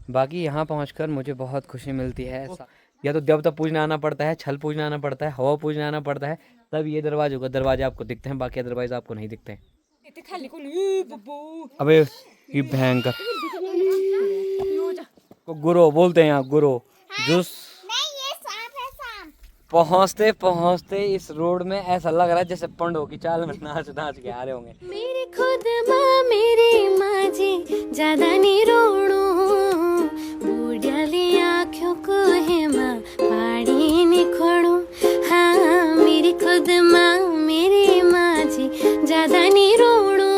बाकी यहाँ पहुँचकर मुझे बहुत खुशी मिलती है। या तो देवता पूजने आना पड़ता है, छल पूजने आना पड़ता है, हवा पूजने आना पड़ता है, तब ये दरवाजे आपको दिखते हैं, बाकी दरवाजे आपको नहीं दिखते हैं। अबे ये भयंकर को गुरो बोलते हैं यहाँ, गुरो जूस। पहुँचते पहुँचते इस रोड में ऐसा लग रहा है जैसे पंडों की चाल में नाच नाच के आ रहे होंगे। मेरी खुद माँ मेरी माँ जी ज्यादा नहीं रोणू बूढ़ियाली आँखों को है माँ पाड़ी नहीं खोड़ू। हाँ मेरी खुद माँ मेरी माँ जी ज्यादा नहीं रोणू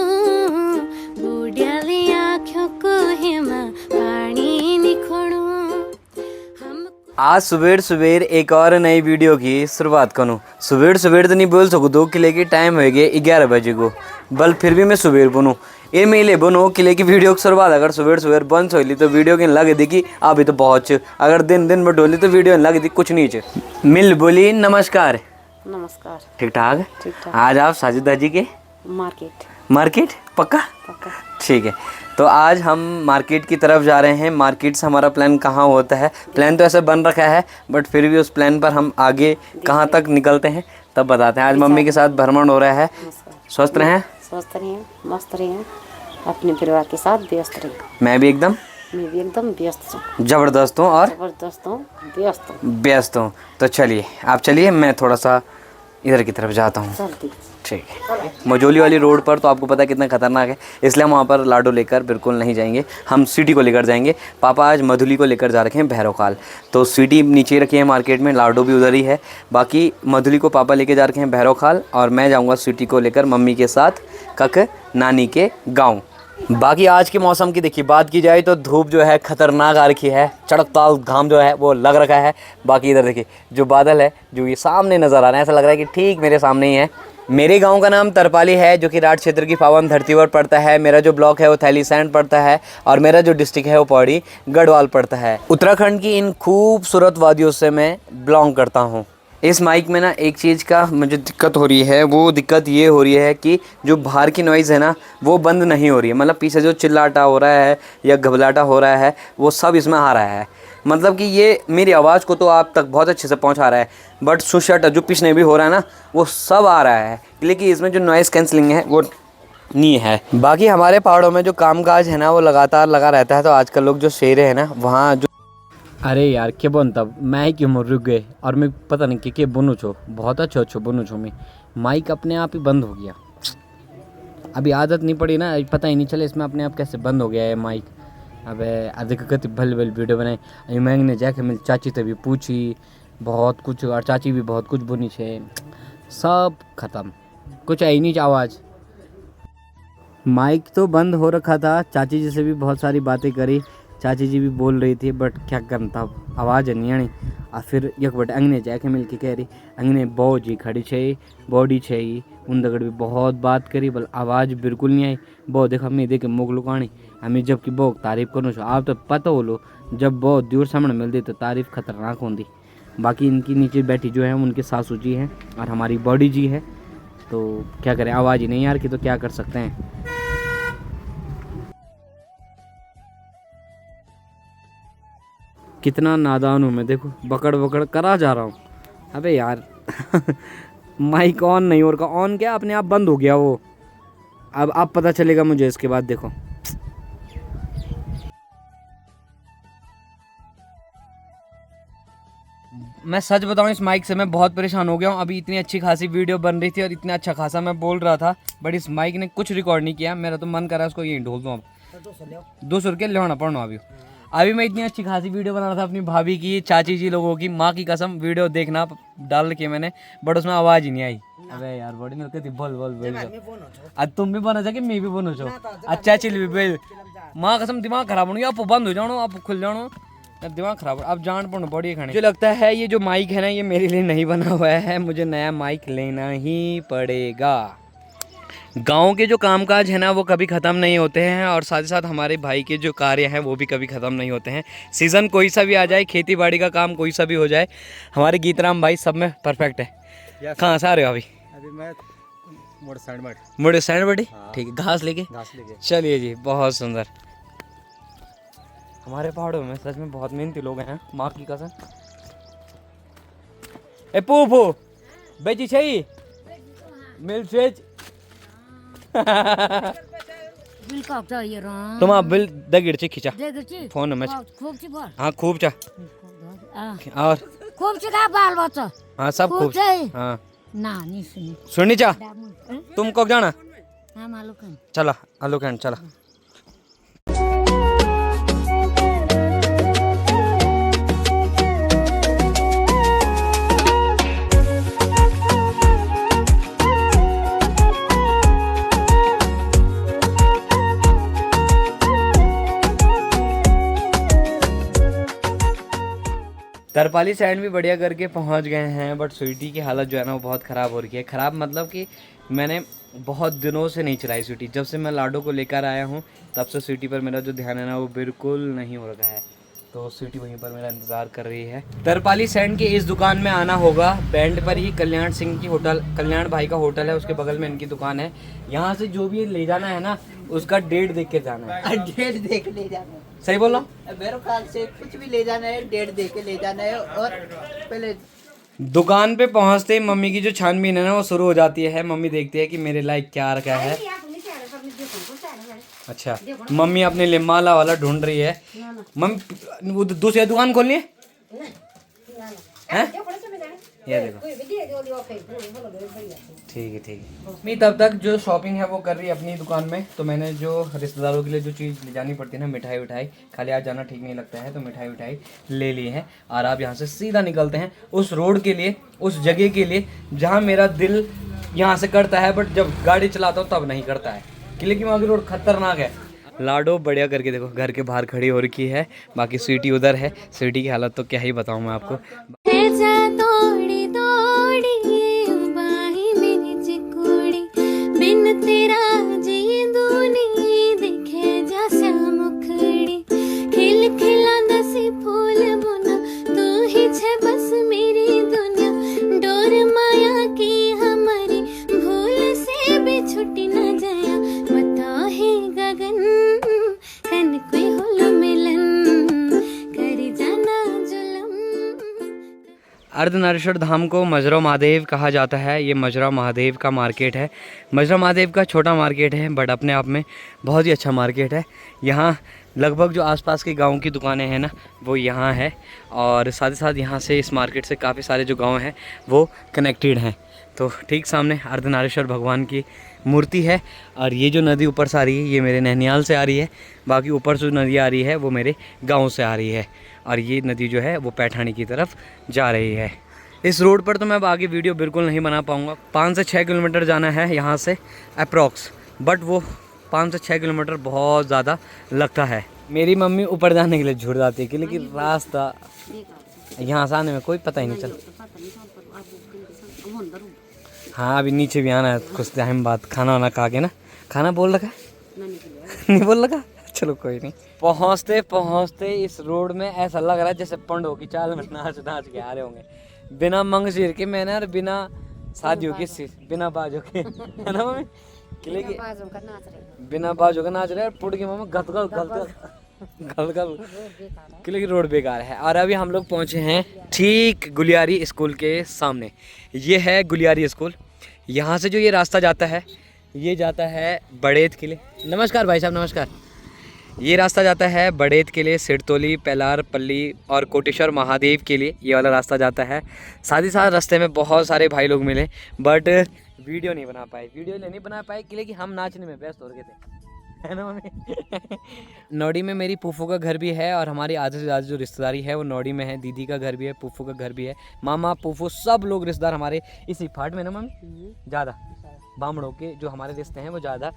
बूढ़ियाली आँखों को है माँ पाड़ी नहीं खोड़ू। आज सुबेर सुबेर एक और नई वीडियो की शुरुआत करूँ। सुबेर सुबेर तो नहीं बोल सकूँ, 2 किले की टाइम हो गए 11 बजे को, बल फिर भी मैं सुबेर बनूँ। ये मेले बनो किले की वीडियो की शुरुआत अगर सुबेर सुबेर बंद होली तो वीडियो की लगे दी कि अभी तो बहुत अगर दिन दिन में डोली तो वीडियो लगे दी कुछ नहीं च। मिल बोली नमस्कार। नमस्कार। ठीक ठाक। ठीक ठाक। आज आप साजिदा जी के मार्केट पक्का ठीक है। तो आज हम मार्केट की तरफ जा रहे हैं। मार्केट से हमारा प्लान कहाँ होता है, प्लान तो ऐसे बन रखा है बट फिर भी उस प्लान पर हम आगे कहाँ तक निकलते हैं तब बताते हैं। आज मम्मी के साथ भ्रमण हो रहा है। स्वस्थ रहें, मस्त रहें, अपने परिवार के साथ व्यस्त रहें। मैं भी एकदम व्यस्त हूँ, ज़बरदस्त हूँ और व्यस्त हूँ। तो चलिए आप चलिए, मैं थोड़ा सा इधर की तरफ जाता हूँ। ठीक है। मजोली वाली रोड पर तो आपको पता है कितना खतरनाक है, इसलिए हम वहाँ पर लाडो लेकर बिल्कुल नहीं जाएंगे। हम सिटी को लेकर जाएंगे। पापा आज मधुली को लेकर जा रखे हैं भैरवकाल, तो सिटी नीचे रखी है मार्केट में, लाडो भी उधर ही है। बाकी मधुली को पापा लेके जा रखे हैं भैरवकाल और मैं जाऊँगा सिटी को लेकर मम्मी के साथ कक नानी के गाँव। बाकी आज के मौसम की देखिए बात की जाए तो धूप जो है खतरनाक आ रखी है, चड़कताल घाम जो है वो लग रखा है। बाकी इधर देखिए जो बादल है जो ये सामने नज़र आ रहा है, ऐसा लग रहा है कि ठीक मेरे सामने ही है। मेरे गांव का नाम तरपाली है जो कि राठ क्षेत्र की पावन धरती पर पड़ता है। मेरा जो ब्लॉक है वो थैलीसैंड पड़ता है और मेरा जो डिस्ट्रिक्ट है वो पौड़ी गढ़वाल पड़ता है। उत्तराखंड की इन खूबसूरत वादियों से मैं बिलोंग करता हूँ। इस माइक में ना एक चीज़ का मुझे दिक्कत हो रही है, वो दिक्कत ये हो रही है कि जो बाहर की नॉइज़ है ना वो बंद नहीं हो रही है। मतलब पीछे जो चिल्लाटा हो रहा है या घबलाटा हो रहा है वो सब इसमें आ रहा है। मतलब कि ये मेरी आवाज़ को तो आप तक बहुत अच्छे से पहुंचा रहा है बट सुशट जो पीछे भी हो रहा है ना वो सब आ रहा है, लेकिन इसमें जो नॉइज़ कैंसलिंग है वो नहीं है। बाकी हमारे पहाड़ों में जो कामकाज है ना वो लगातार लगा रहता है। तो आजकल लोग जो शेरे हैं ना वहाँ जो अरे यार क्या बोन तब मैं ही क्यों रुक गए और मैं पता नहीं कि बुनू छो बहुत अच्छो बुनू छो। मैं माइक अपने आप ही बंद हो गया, अभी आदत नहीं पड़ी ना, पता ही नहीं चले इसमें अपने आप कैसे बंद हो गया है माइक। अबे अधिक कति भल भल वीडियो बनाई मैंने जाके मेरी चाची तभी पूछी बहुत कुछ और चाची भी बहुत कुछ बुनी छे, सब खत्म, कुछ आई नहीं आवाज़। माइक तो बंद हो रखा था, चाची जी से भी बहुत सारी बातें करी, चाची जी भी बोल रही थी बट क्या करना था, आवाज़ नहीं आनी। और फिर एक बट अंगने जाके मिल के कह रही अंगने बो जी खड़ी छे बॉडी छे उन दगड़ भी बहुत बात करी बल आवाज़ बिल्कुल नहीं आई। बो देख हमें देखे मुख लुकानी हमें जबकि बो तारीफ़ करूँ छो। आप तो पता हो लो जब बहुत दूर सामने मिलती तो तारीफ़ खतरनाक होती। बाकी इनकी नीचे बैठी जो है उनके सासू जी हैं और हमारी बॉडी जी है, तो क्या करें आवाज़ ही नहीं यार की तो क्या कर सकते हैं। कितना नादान हूँ मैं, देखो बकड़ बकड़ करा जा रहा हूँ। अबे यार माइक ऑन नहीं हो रहा, ऑन क्या अपने आप बंद हो गया वो। अब पता चलेगा मुझे इसके बाद। देखो मैं सच बताऊं इस माइक से मैं बहुत परेशान हो गया हूँ। अभी इतनी अच्छी खासी वीडियो बन रही थी और इतना अच्छा खासा मैं बोल रहा था बट इस माइक ने कुछ रिकॉर्ड नहीं किया। मेरा तो मन कर रहा है उसको यहीं ढोल दूँ। अब 200 रुपये लेना पड़ना। अभी मैं इतनी अच्छी खासी वीडियो बना रहा था अपनी भाभी की, चाची जी लोगों की, माँ की कसम वीडियो देखना डाल के मैंने बट उसमें आवाज़ ही नहीं आई। अबे यार बड़ी मेरे को बोल बोल बोल आज तुम भी बना जा कि मैं भी बनो छो अच्छा चिल भी माँ कसम दिमाग खराब होने आप बंद हो जाओ आप खुल जाओ दिमाग खराब। अब जान पड़ो बड़ी खाने। मुझे लगता है ये जो माइक है ना ये मेरे लिए नहीं बना हुआ है, मुझे नया माइक लेना ही पड़ेगा। गांव के जो कामकाज है ना वो कभी ख़त्म नहीं होते हैं और साथ ही साथ हमारे भाई के जो कार्य हैं वो भी कभी ख़त्म नहीं होते हैं। सीज़न कोई सा भी आ जाए, खेती बाड़ी का काम कोई सा भी हो जाए, हमारे गीतराम भाई सब में परफेक्ट है। कहाँ से आ रहे हो अभी? मैं मोड़े साइड बड़ी ठीक है, घास लेके चलिए जी। बहुत सुंदर हमारे पहाड़ों में सच में बहुत मेहनती लोग हैं, माँ की कसम। ए पूफू बेची छई मिल सेज बिल कागता ये रहा तुम आप बिल दगिड़ खिंचा देखची फोन में खूब ची बोल हाँ खूब चा और खूब ची का बाल बच्चा हाँ सब खूब खूब हाँ ना नहीं सुनी सुनी चा तुम कब जाना हाँ मालूम चला आलू कैंड चला। तरपाली साइड भी बढ़िया करके पहुंच गए हैं, बट स्वीटी की हालत जो है ना वो बहुत ख़राब हो रही है। ख़राब मतलब कि मैंने बहुत दिनों से नहीं चलाई स्वीटी। जब से मैं लाडो को लेकर आया हूँ तब से स्वीटी पर मेरा जो ध्यान है ना वो बिल्कुल नहीं हो रहा है। तो स्वीटी वहीं पर मेरा इंतज़ार कर रही है। तरपाली सैंड की इस दुकान में आना होगा, बैंड पर ही कल्याण सिंह की होटल, कल्याण भाई का होटल है, उसके बगल में इनकी दुकान है। यहाँ से जो भी ले जाना है ना उसका डेट देख के जाना है। डेट देख ले जाना है। सही बोला? मेरे ख्याल से कुछ भी ले जाना है डेट देख के ले जाना है। और पहले दुकान पे पहुंचते ही मम्मी की जो छानबीन है ना वो शुरू हो जाती है। मम्मी देखती है कि मेरे लायक क्या रखा है। अच्छा, मम्मी अपने लिए माला वाला ढूंढ रही है। मम्मी वो दूसरी दुकान खोलनी है हैं? ये देखो ठीक है ठीक है। मम्मी तब तक जो शॉपिंग है वो कर रही है अपनी दुकान में। तो मैंने जो रिश्तेदारों के लिए जो चीज़ ले जानी पड़ती है ना, मिठाई विठाई, खाली आज जाना ठीक नहीं लगता है, तो मिठाई विठाई ले ली है। और आप यहाँ से सीधा निकलते हैं उस रोड के लिए, उस जगह के लिए जहाँ मेरा दिल यहाँ से करता है, बट जब गाड़ी चलाता हूँ तब नहीं करता है, क्योंकि वहाँ की रोड खतरनाक है। लाडो बढ़िया करके देखो घर के बाहर खड़ी हो रखी है, बाकी स्वीटी उधर है। स्वीटी की हालत तो क्या ही बताऊँ मैं आपको। जा दौड़ी दौड़ी बाही मेरी चिकुड़ी बिन तेरा जी दूनी देखे जा मुखड़ी खिल खिला दसी फूल बुना तू ही छे बस मेरी दुनिया डोर माया की हमारी भूल से भी छुट्टी न जाया बता है गगन कन कोई होलो मिलन कर जाना जुलम। अर्धनारीश्वर धाम को मजरा महादेव कहा जाता है। ये मजरा महादेव का मार्केट है। मजरा महादेव का छोटा मार्केट है, बट अपने आप में बहुत ही अच्छा मार्केट है। यहाँ लगभग जो आसपास के गाँव की दुकानें हैं ना वो यहाँ है, और साथ ही साथ यहाँ से इस मार्केट से काफ़ी सारे जो गांव हैं वो कनेक्टेड हैं। तो ठीक सामने अर्धनारीश्वर भगवान की मूर्ति है। और ये जो नदी ऊपर से आ रही है ये मेरे नैनियाल से आ रही है, बाकी ऊपर से जो नदी आ रही है वो मेरे गाँव से आ रही है, और ये नदी जो है वो पैठानी की तरफ जा रही है। इस रोड पर तो मैं अब आगे वीडियो बिल्कुल नहीं बना पाऊँगा। 5 से 6 किलोमीटर जाना है यहाँ से अप्रॉक्स, बट वो 5 से 6 किलोमीटर बहुत ज़्यादा लगता है। मेरी मम्मी ऊपर जाने के लिए झूठ जाती है, क्योंकि रास्ता यहाँ से आने में कोई पता ही नहीं चलता। हाँ अभी नीचे भी आना है कुछ टाइम बाद, खाना वाना खा के ना। खाना बोल रखा है नहीं बोल रखा, चलो कोई नहीं। पहुँचते पहुँचते इस रोड में ऐसा लग रहा है जैसे पंडों की चाल में नाच नाच के आ रहे होंगे, बिना मंगशीर के मैंने, और बिना शादियों के, बिना बाजों के, है ना मम्मी? बिना बाजों का नाच रहे हैं, पुट की मम्मी गल गल गल गल गल, क्योंकि रोड बेकार है। और अभी हम लोग पहुँचे हैं ठीक गुलियारी स्कूल के सामने। ये है गुलियारी स्कूल। यहाँ से जो ये रास्ता जाता है ये जाता है बड़ेत किले। नमस्कार भाई साहब, नमस्कार। ये रास्ता जाता है बड़ेत के लिए, सिरतोली, पेलार पल्ली और कोटेश्वर महादेव के लिए ये वाला रास्ता जाता है। साथ ही साथ रास्ते में बहुत सारे भाई लोग मिले, बट वीडियो नहीं बना पाए। वीडियो नहीं बना पाए क्योंकि हम नाचने में व्यस्त हो गए थे, है ना मम्मी? नौड़ी में मेरी फूफू का घर भी है, और हमारी आधे से ज़्यादा जो रिश्तेदारी है वो नौड़ी में है। दीदी का घर भी है, फूफू का घर भी है, मामा फूफू सब लोग रिश्तेदार हमारे इसी फाट में ना मम्मी। ज़्यादा बामड़ों के जो हमारे रिश्ते हैं वो ज़्यादा,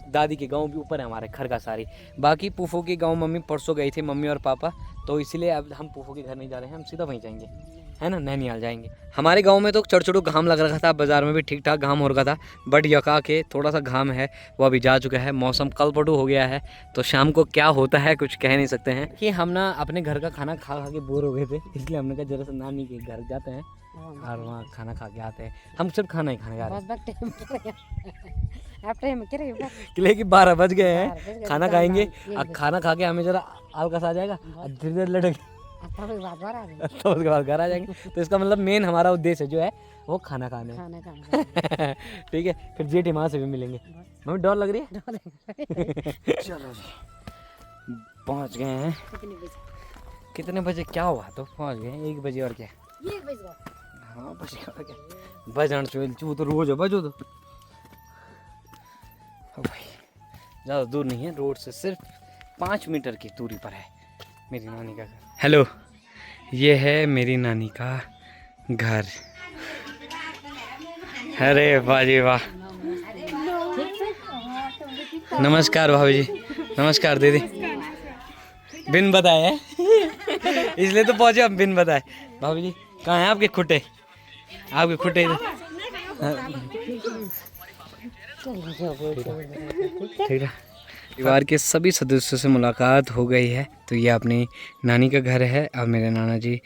दादी के गांव भी ऊपर है हमारे घर का सारी। बाकी फूफू के गांव मम्मी परसों गई थी, मम्मी और पापा, तो इसीलिए अब हम फूफू के घर नहीं जा रहे हैं, हम सीधा वहीं जाएंगे, है ना, नैनीताल जाएंगे। हमारे गांव में तो चढ़ घाम लग रखा था, बाज़ार में भी ठीक ठाक घाम हो रखा था, बट यका के थोड़ा सा घाम है वो अभी जा चुका है। मौसम कलपटू हो गया है, तो शाम को क्या होता है कुछ कह नहीं सकते हैं। कि हम ना अपने घर का खाना खा खा के बोर हो गए थे, इसलिए हमने कहा जरा से नानी के घर जाते हैं, और वहाँ खाना खा के आते हैं। हम सिर्फ खाना ही खाने जा रहे बस बस टाइम आप टाइम क्या रहे हैं कि 12 बज गए 12 बज हैं। गए, खाना जाना खाएंगे है, और खाना खा के हमें जरा आलकस आ जाएगा और धीरे धीरे लड़ेंगे तब बात बार आ रही तो उसके बाद घर आ जाएंगे। तो इसका मतलब मेन हमारा उद्देश्य जो है वो खाना खाना खाना है। ठीक है, फिर जेठी माँ से भी मिलेंगे। मम्मी डर लग रही है। चलो जी पहुँच गए हैं। कितने बजे कितने बजे क्या हुआ तो पहुँच गए 1 बजे और क्या। 1 बजे हाँ बजे और क्या बजन चू तो रोज हो बजो तो भाई ज़्यादा दूर नहीं है, रोड से सिर्फ 5 मीटर की दूरी पर है मेरी नानी का घर। हेलो, ये है मेरी नानी का घर। अरे वाह जी वाह। नमस्कार भाभी जी, नमस्कार दीदी। बिन बताए है इसलिए तो पहुंचे हम बिन बताए। भाभी जी कहाँ हैं आपके खुट्टे? आपके खुट्टे ठीक है। परिवार के सभी सदस्यों से मुलाकात हो गई है। तो ये अपनी नानी का घर है और मेरे नाना जी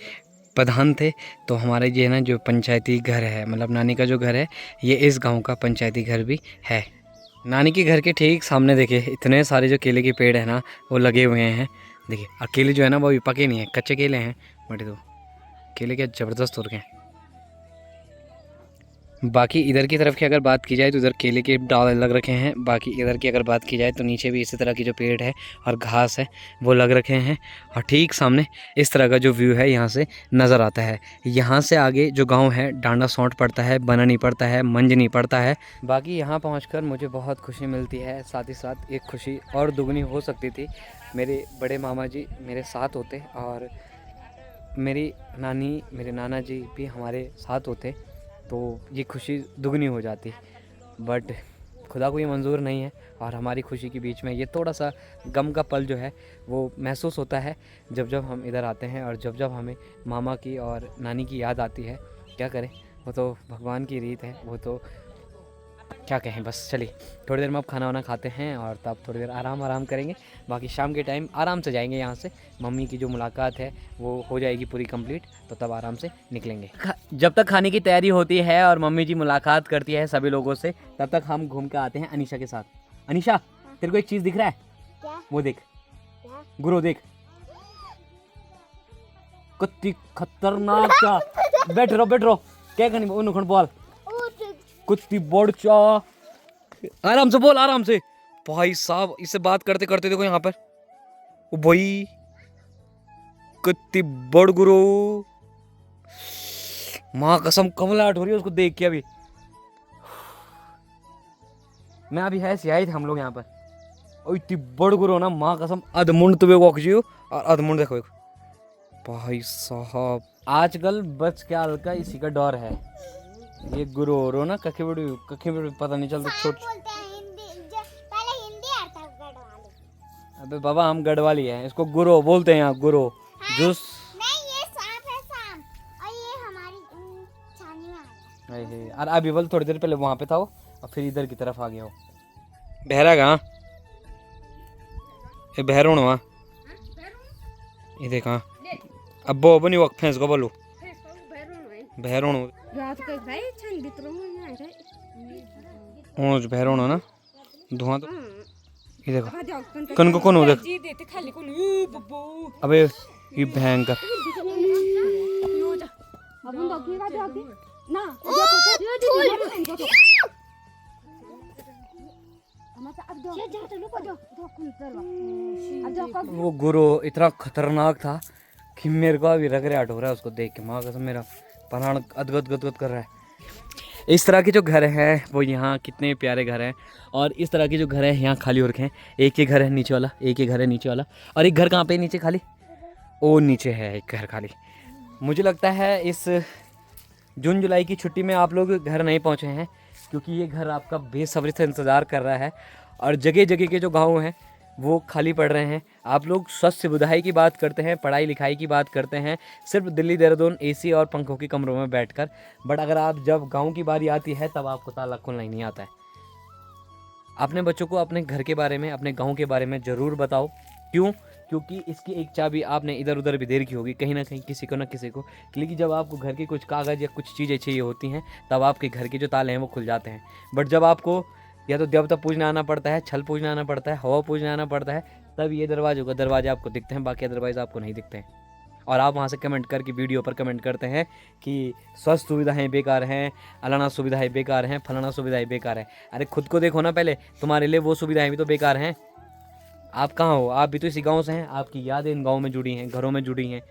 प्रधान थे। तो हमारे ये ना जो पंचायती घर है, मतलब नानी का जो घर है, ये इस गांव का पंचायती घर भी है। नानी के घर के ठीक सामने देखिए इतने सारे जो केले के पेड़ है ना वो लगे हुए हैं। देखिए और केले जो है ना वो अभी पके नहीं है, कच्चे केले हैं। बट तो केले क्या ज़बरदस्त हो रखे हैं। बाकी इधर की तरफ की अगर बात की जाए तो इधर केले के डाल लग रखे हैं। बाकी इधर की अगर बात की जाए तो नीचे भी इसी तरह की जो पेड़ है और घास है वो लग रखे हैं। और ठीक सामने इस तरह का जो व्यू है यहाँ से नज़र आता है। यहाँ से आगे जो गांव है डांडा सौंठ पड़ता है, बनानी पड़ता है, मंजनी पड़ता है। बाकी यहाँ पहुँचकर मुझे बहुत खुशी मिलती है। साथ ही साथ एक खुशी और दुगनी हो सकती थी, मेरे बड़े मामा जी मेरे साथ होते और मेरी नानी मेरे नाना जी भी हमारे साथ होते तो ये खुशी दुगनी हो जाती। बट खुदा को ये मंजूर नहीं है और हमारी खुशी के बीच में ये थोड़ा सा गम का पल जो है वो महसूस होता है जब जब हम इधर आते हैं और जब जब हमें मामा की और नानी की याद आती है। क्या करें, वो तो भगवान की रीत है, वो तो क्या कहें। बस चलिए थोड़ी देर में अब खाना वाना खाते हैं और तब थोड़ी देर आराम करेंगे। बाकी शाम के टाइम आराम से जाएंगे यहाँ से। मम्मी की जो मुलाकात है वो हो जाएगी पूरी कंप्लीट, तो तब आराम से निकलेंगे। जब तक खाने की तैयारी होती है और मम्मी जी मुलाकात करती है सभी लोगों से, तब तक हम घूम के आते हैं अनीशा के साथ। अनीशा तेरे को एक चीज़ दिख रहा है? क्या? वो देख, गुरु देख, कितनी खतरनाक चा। बैठ रहो क्या करनी उन बोल कुत्ती बड़ चा। आराम से बोल, आराम से। भाई साहब इससे बात करते करते देखो यहाँ पर ओ भाई कितनी बड़ गुरु। माँ कसम कमलाहट हो रही है उसको देख के। अभी मैं अभी है सियाई थे हम लोग यहाँ पर और इतनी बड़ गुरु ना, माँ कसम अधमुंड तुम्हें वॉकजियो और अधमुंड देखो भाई साहब। आजकल बच के हल्का इसी का डर है। ये गुरु हो ना कखे बड़ी पता नहीं चलता छोट। पहले हिंदी आता गढ़वाली। अबे बाबा हम गढ़वाली हैं, इसको गुरु बोलते हैं यहाँ। गुरु जूस नहीं, ये सांप है सांप, और ये हमारी छानी में आ गया। और अभी बोल थोड़ी देर पहले वहाँ पे था वो और फिर इधर की तरफ आ गया हो। बहरा कहाँ? ये बहरोण वहाँ ये देखा अब वो बनी वक्त फैंस को बोलो बहरोण जो बहरोण हो ना धुआं तो ये देखो कन को कौन हो देख। अबे ये भयंकर वो गुरु इतना खतरनाक था कि मेरे को अभी रगड़ाहट हो रहा है उसको देख के। माँ कसम मेरा प्राण गदगद कर रहा है। इस तरह के जो घर हैं वो यहाँ कितने प्यारे घर हैं। और इस तरह के जो घर हैं यहाँ खाली हो रखे हैं। एक ही घर है नीचे वाला, एक ही घर है नीचे वाला, और एक घर कहाँ पे नीचे खाली, वो नीचे है एक घर खाली। मुझे लगता है इस जून जुलाई की छुट्टी में आप लोग घर नहीं पहुँचे हैं क्योंकि ये घर आपका बेसब्री से इंतज़ार कर रहा है। और जगह जगह के जो गाँव हैं वो खाली पड़ रहे हैं। आप लोग स्वस्थ सुविधाएं की बात करते हैं, पढ़ाई लिखाई की बात करते हैं, सिर्फ दिल्ली देहरादून एसी और पंखों के कमरों में बैठकर। बट अगर आप जब गांव की बारी आती है तब आपको ताला खोलना ही नहीं आता है। अपने बच्चों को अपने घर के बारे में, अपने गांव के बारे में ज़रूर बताओ। क्यों? क्योंकि इसकी एक चाबी आपने इधर उधर भी दे रखी होगी कहीं ना कहीं किसी को ना किसी को, लेकिन जब आपको घर के कुछ कागज़ या कुछ चीज़ें चाहिए होती हैं तब आपके घर के जो ताले हैं वो खुल जाते हैं। बट जब आपको या तो देवता पूजने आना पड़ता है, छल पूजने आना पड़ता है, हवा पूजने आना पड़ता है, तब ये दरवाजे आपको दिखते हैं, बाकी अदरवाइज़ आपको नहीं दिखते हैं। और आप वहाँ से कमेंट करके वीडियो पर कमेंट करते हैं कि स्वास्थ्य सुविधाएं बेकार हैं, अलाना सुविधाएं बेकार हैं, फलाना सुविधाएं बेकार हैं। अरे खुद को देखो ना पहले, तुम्हारे लिए वो सुविधाएं भी तो बेकार हैं। आप कहाँ हो? आप भी तो इसी गांव से हैं, आपकी यादें इन गाँव में जुड़ी हैं, घरों में जुड़ी हैं।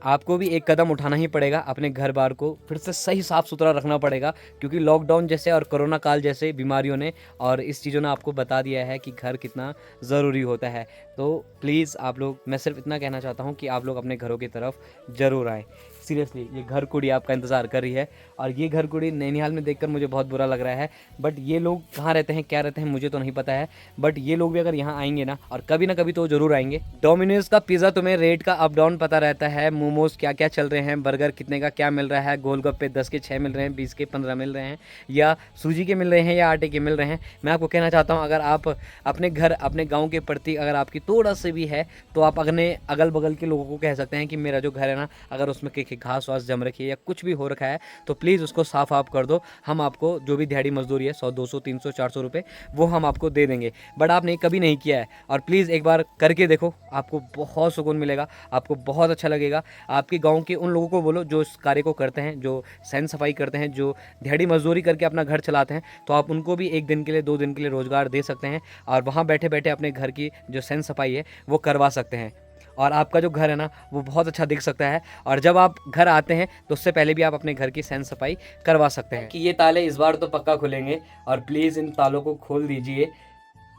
आपको भी एक कदम उठाना ही पड़ेगा, अपने घर बार को फिर से सही साफ़ सुथरा रखना पड़ेगा, क्योंकि लॉकडाउन जैसे और कोरोना काल जैसे बीमारियों ने और इस चीज़ों ने आपको बता दिया है कि घर कितना ज़रूरी होता है। तो प्लीज़ आप लोग, मैं सिर्फ इतना कहना चाहता हूँ कि आप लोग अपने घरों की तरफ ज़रूर आएँ। सीरियसली ये घर कुड़ी आपका इंतज़ार कर रही है, और ये घर कुड़ी नैनीहाल में देखकर मुझे बहुत बुरा लग रहा है। बट ये लोग कहाँ रहते हैं, क्या रहते हैं, मुझे तो नहीं पता है। बट ये लोग भी अगर यहाँ आएंगे ना, और कभी ना कभी तो ज़रूर आएंगे। डोमिनोज का पिज़्ज़ा तुम्हें रेट का अप डाउन पता रहता है, मोमोज़ क्या क्या चल रहे हैं, बर्गर कितने का क्या मिल रहा है, गोलगप्पे 10 के 6 मिल रहे हैं, 20 के 15 मिल रहे हैं, या सूजी के मिल रहे हैं या आटे के मिल रहे हैं। मैं आपको कहना चाहता हूँ, अगर आप अपने घर अपने गाँव के प्रति अगर आपकी थोड़ा सी भी है, तो आप अपने अगल बगल के लोगों को कह सकते हैं कि मेरा जो घर है ना, अगर उसमें घास वास जम रखी है या कुछ भी हो रखा है तो प्लीज़ उसको साफ आप कर दो। हम आपको जो भी दिहाड़ी मजदूरी है 100 200 300 400 रुपये वो हम आपको दे देंगे। बट आपने कभी नहीं किया है, और प्लीज़ एक बार करके देखो, आपको बहुत सुकून मिलेगा, आपको बहुत अच्छा लगेगा। आपके गांव के उन लोगों को बोलो जो इस कार्य को करते हैं, जो सैन सफाई करते हैं, जो दिहाड़ी मजदूरी करके अपना घर चलाते हैं, तो आप उनको भी 1 दिन के लिए 2 दिन के लिए रोज़गार दे सकते हैं, और वहाँ बैठे बैठे अपने घर की जो सैन सफाई है वो करवा सकते हैं। और आपका जो घर है ना वो बहुत अच्छा दिख सकता है, और जब आप घर आते हैं तो उससे पहले भी आप अपने घर की सैन सफाई करवा सकते हैं। कि ये ताले इस बार तो पक्का खुलेंगे, और प्लीज़ इन तालों को खोल दीजिए।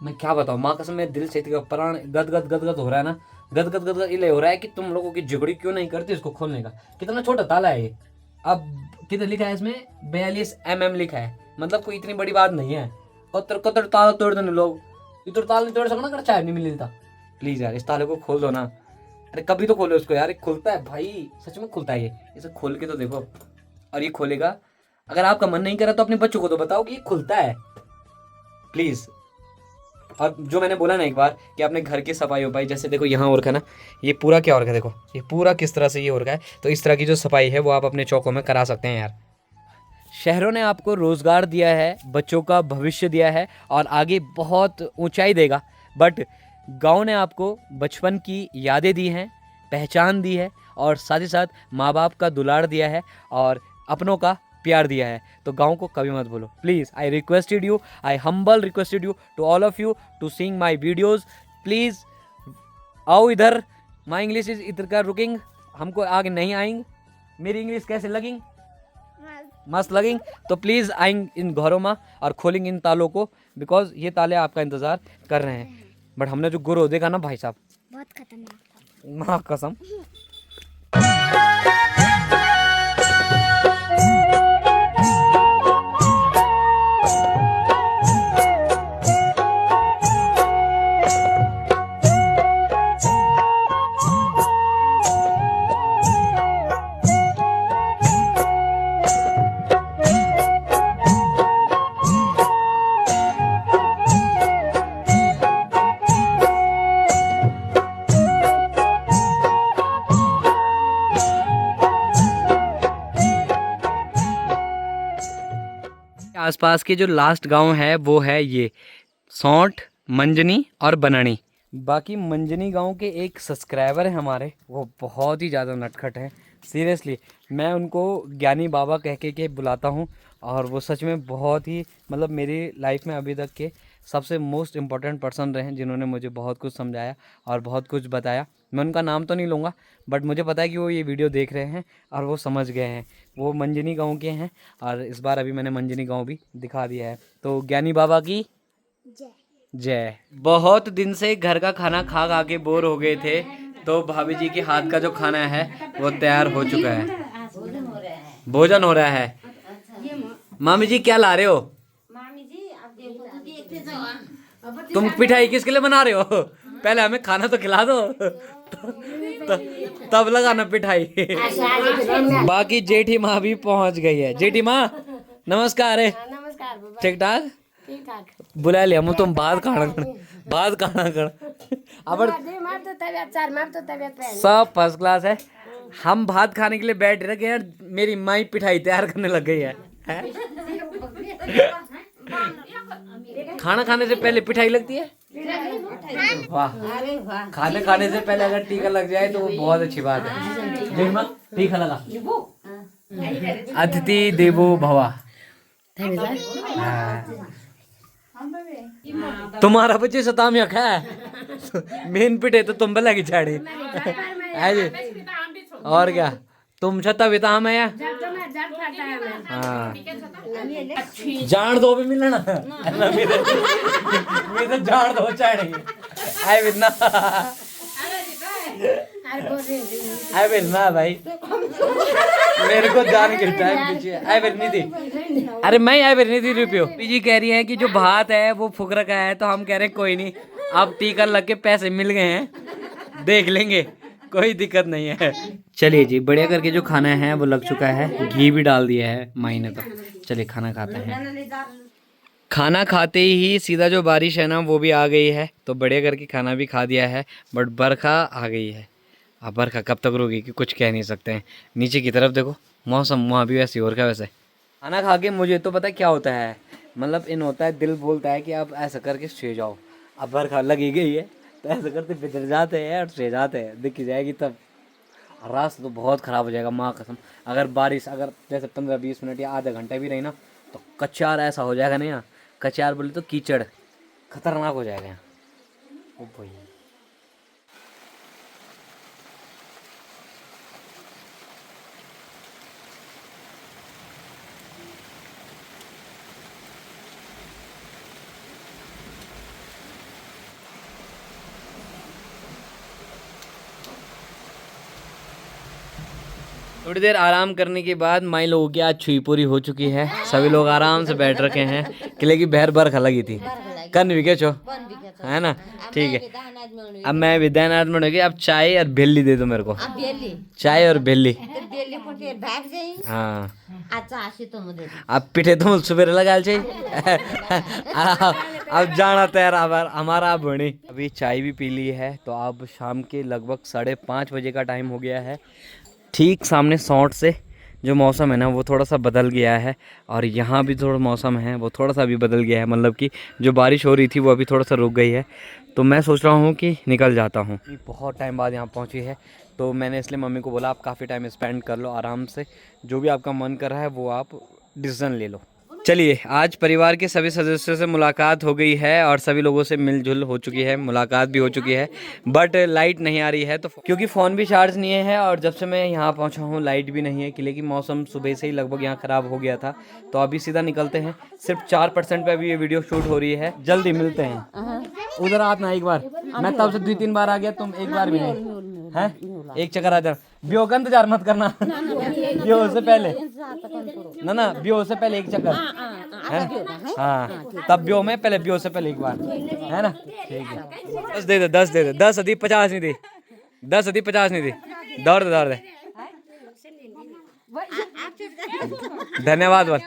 मैं क्या बताऊँ, माँ कसम मेरे दिल से प्राण गदगद हो रहा है ना, गदगद इसलिए हो रहा है कि तुम लोगों की झगड़ी क्यों नहीं करती इसको खोलने का। कितना छोटा ताला है ये, अब कितना लिखा है इसमें, 42 mm लिखा है, मतलब कोई इतनी बड़ी बात नहीं है। कतर ताला तोड़ देने लोग, इतना ताला नहीं तोड़ सकना, अगर चाय नहीं मिलता। प्लीज़ यार इस ताले को खोल दो ना, अरे कभी तो खोलो इसको यार, खुलता है भाई, सच में खुलता है ये, इसे खोल के तो देखो। और ये खोलेगा, अगर आपका मन नहीं करा तो अपने बच्चों को तो बताओ कि ये खुलता है, प्लीज़। और जो मैंने बोला ना एक बार कि अपने घर की सफाई हो पाई, जैसे देखो यहाँ हो रखा है ना, ये पूरा क्या हो रखा है, देखो ये पूरा किस तरह से ये हो रखा है। तो इस तरह की जो सफाई है वो आप अपने चौकों में करा सकते हैं यार। शहरों ने आपको रोज़गार दिया है, बच्चों का भविष्य दिया है, और आगे बहुत ऊंचाई देगा। बट गांव ने आपको बचपन की यादें दी हैं, पहचान दी है, और साथ ही साथ माँ बाप का दुलार दिया है, और अपनों का प्यार दिया है। तो गांव को कभी मत भूलो please. I requested you, I humble requested you to all of you to seeing my videos. Please आओ इधर, माई इंग्लिश इज इधर का रुकिंग, हमको आगे नहीं आएंगे। मेरी इंग्लिश कैसे लगिंग, मस्त लगिंग। तो प्लीज़ आएंगे इन घरों में और खोलेंगे इन तालों को, बिकॉज ये ताले आपका इंतज़ार कर रहे हैं। बट हमने जो गुरु देखा ना भाई साहब, बहुत खतरनाक, माँ कसम। आसपास के जो लास्ट गांव है वो है ये सौंठ, मंजनी और बनानी। बाकी मंजनी गांव के एक सब्सक्राइबर हैं हमारे, वो बहुत ही ज़्यादा नटखट हैं। सीरियसली मैं उनको ज्ञानी बाबा कह के बुलाता हूँ, और वो सच में बहुत ही मतलब मेरी लाइफ में अभी तक के सबसे मोस्ट इम्पॉर्टेंट पर्सन रहे हैं, जिन्होंने मुझे बहुत कुछ समझाया और बहुत कुछ बताया। मैं उनका नाम तो नहीं लूँगा, बट मुझे पता है कि वो ये वीडियो देख रहे हैं और वो समझ गए हैं। वो मंजनी गांव के हैं, और इस बार अभी मैंने मंजनी गांव भी दिखा दिया है। तो ज्ञानी बाबा की जय। बहुत दिन से घर का खाना खा खा के बोर हो गए थे, तो भाभी जी के हाथ का जो खाना है वो तैयार हो चुका है, भोजन हो रहा है। मामी जी क्या ला रहे हो? मामी जी आप देखो, तुम पिठाई किसके लिए बना रहे हो? पहले हमें खाना तो खिला दो, तब लगाना पिठाई। बाकी जेठी माँ भी पहुंच गई है। जेठी माँ नमस्कार है। नमस्कार बाबा। ठीक ठाक ठीक ठाक। बुला लिया मुँह, तुम बात खाना भात खाना कर अब सब फर्स्ट क्लास है। हम भात खाने के लिए बैठ रहे यार, मेरी माई पिठाई तैयार करने लग गई है। खाना खाने से पहले पिठाई लगती है। वाह, खाने खाने से पहले अगर टीका लग जाए तो वो बहुत अच्छी बात है। टीका लगा। अतिथि देवो भवा। तुम्हारा बच्चे सताम यख है मेन पिटे तो तुम पे लगी छाड़ी और क्या तुम छता बिता में या हाँ जान दो भी मिलना मेरे जान दो चाड़ी आए बिना आए बिना भाई मेरे को जान के टाइम पीछे आए बिना थी। अरे मैं आए बिना थी रुपयो पीजी कह रही है कि जो भात है वो फुकरा का है, तो हम कह रहे हैं कोई नहीं, अब टीका लग के पैसे मिल गए हैं, देख लेंगे, कोई दिक्कत नहीं है। चलिए जी, बढ़िया करके जो खाना है वो लग चुका है, घी भी डाल दिया है माई ने, तो चलिए खाना खाते हैं। खाना खाते ही सीधा जो बारिश है ना वो भी आ गई है, तो बढ़िया करके खाना भी खा दिया है, बट बरखा आ गई है। अब बरखा कब तक रुकेगी कि कुछ कह नहीं सकते हैं। नीचे की तरफ देखो मौसम वहाँ भी वैसे और क्या वैसे। खाना खा के मुझे तो पता क्या होता है, मतलब इन होता है दिल बोलता है कि आप ऐसा करके सो जाओ। अब बरखा लगी गई है तो ऐसा करते बिगड़ जाते हैं और सो जाते हैं, दिख जाएगी तब रास्ता तो बहुत ख़राब हो जाएगा माँ कसम। अगर बारिश अगर जैसे 15-20 मिनट या आधा घंटा भी रही ना तो कच्चार ऐसा हो जाएगा ना, यहाँ कच्चार बोले तो कीचड़ खतरनाक हो जाएगा यहाँ। ओ भाई थोड़ी देर आराम करने के बाद माई लोगों की आज छुई पूरी हो चुकी है। सभी लोग आराम से बैठ रखे हैं, किले की बहर बरखा लगी थी कन भी छो है ना। ठीक है, अब मैं विद्यानाथ में होगी। अब चाय और भेली दे दो मेरे को, चाय और भेली। हाँ अब पिठे तो सुबह लगा अब जाना तैयार हमारा बनी। अभी चाय भी पी ली है, तो अब शाम के लगभग 5:30 बजे का टाइम हो गया है। ठीक सामने सौंठ से जो मौसम है ना वो थोड़ा सा बदल गया है, और यहाँ भी थोड़ा मौसम है वो थोड़ा सा भी बदल गया है, मतलब कि जो बारिश हो रही थी वो अभी थोड़ा सा रुक गई है। तो मैं सोच रहा हूँ कि निकल जाता हूँ। बहुत टाइम बाद यहाँ पहुँची है, तो मैंने इसलिए मम्मी को बोला आप काफ़ी टाइम स्पेंड कर लो आराम से, जो भी आपका मन कर रहा है वो आप डिसीजन ले लो। चलिए, आज परिवार के सभी सदस्यों से मुलाकात हो गई है और सभी लोगों से मिलजुल हो चुकी है, मुलाकात भी हो चुकी है, बट लाइट नहीं आ रही है, तो क्योंकि फ़ोन भी चार्ज नहीं है, और जब से मैं यहाँ पहुँचा हूँ लाइट भी नहीं है, किले की मौसम सुबह से ही लगभग यहाँ ख़राब हो गया था। तो अभी सीधा निकलते हैं, सिर्फ 4% पे अभी ये वीडियो शूट हो रही है, जल्दी मिलते हैं। उधर आना एक बार, मैं तब से 2-3 बार आ गया, तुम एक बार भी नहीं है। एक चक्कर आ जा, ब्यो का इंतजार मत करना ब्यो से पहले ना ब्यो से पहले एक चक्कर है। हाँ तब ब्यो में पहले, ब्यो से पहले एक बार है ना। ठीक है, 10 दे दे, 10 दे दे, 10 अधिक 50 नहीं दी, 10 अधिक 50 नहीं दी, दौड़ दे दौड़ दे। धन्यवाद।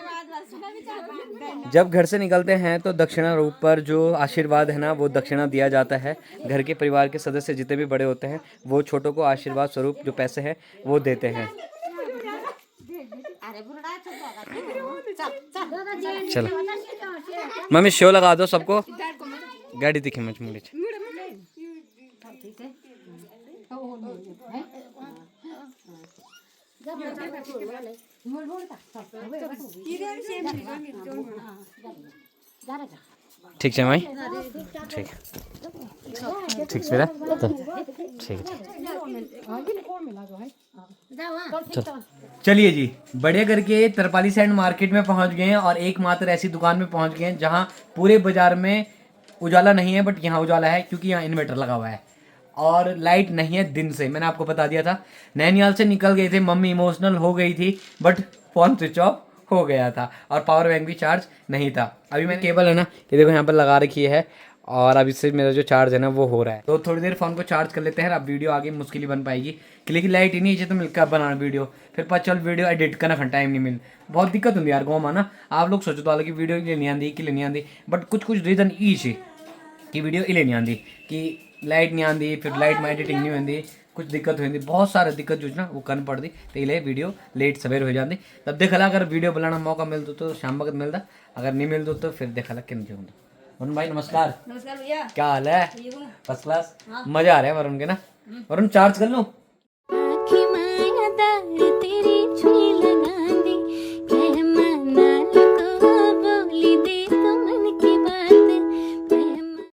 जब घर से निकलते हैं तो दक्षिणा रूप पर जो आशीर्वाद है ना वो दक्षिणा दिया जाता है। घर के परिवार के सदस्य जितने भी बड़े होते हैं वो छोटों को आशीर्वाद स्वरूप जो पैसे हैं वो देते हैं। चलो मम्मी शो लगा दो सबको, गाड़ी दिखे मुझ मुझे। ठीक है माई, ठीक ठीक से ठीक है। चलिए जी, बढ़िया करके तरपाली सैंड मार्केट में पहुंच गए हैं, और एकमात्र ऐसी दुकान में पहुंच गए हैं जहां पूरे बाजार में उजाला नहीं है, बट यहाँ उजाला है क्योंकि यहाँ इन्वर्टर लगा हुआ है, और लाइट नहीं है दिन से। मैंने आपको बता दिया था। नैनीताल से निकल गए थे, मम्मी इमोशनल हो गई थी, बट फ़ोन स्विच ऑफ हो गया था और पावर बैंक भी चार्ज नहीं था। अभी मैंने केबल है ना ये देखो यहाँ पर लगा रखी है, और अभी से मेरा जो चार्ज है ना वो हो रहा है। तो थोड़ी देर फ़ोन को चार्ज कर लेते हैं, अब वीडियो आगे मुश्किल ही बन पाएगी, लेकिन लाइट ही नहीं है तो मिलकर बनाना वीडियो, फिर पता चल वीडियो एडिट करना टाइम नहीं मिल, बहुत दिक्कत होती है यार गाँव में ना। आप लोग सोचो तो कि वीडियो के लिए नहीं आती, कि नहीं आती, बट कुछ रीज़न ई कि वीडियो इले नहीं आती कि लाइट नहीं आती, फिर लाइट में एडिटिंग नहीं होती, कुछ दिक्कत होती, बहुत सारे दिक्कत जो ना वो करनी पड़ती, तो इले वीडियो लेट सवेर हो जाती। तब देखला अगर वीडियो बनाना मौका मिलता तो शाम वक्त मिलता, अगर नहीं मिलता तो फिर देखला कि नहीं होता। वरुण भाई नमस्कार। नमस्कार भैया। क्या हाल है? ठीक हूँ। First class. मजा आ रहा है वरुण के ना। वरुण चार्ज कर लूँ?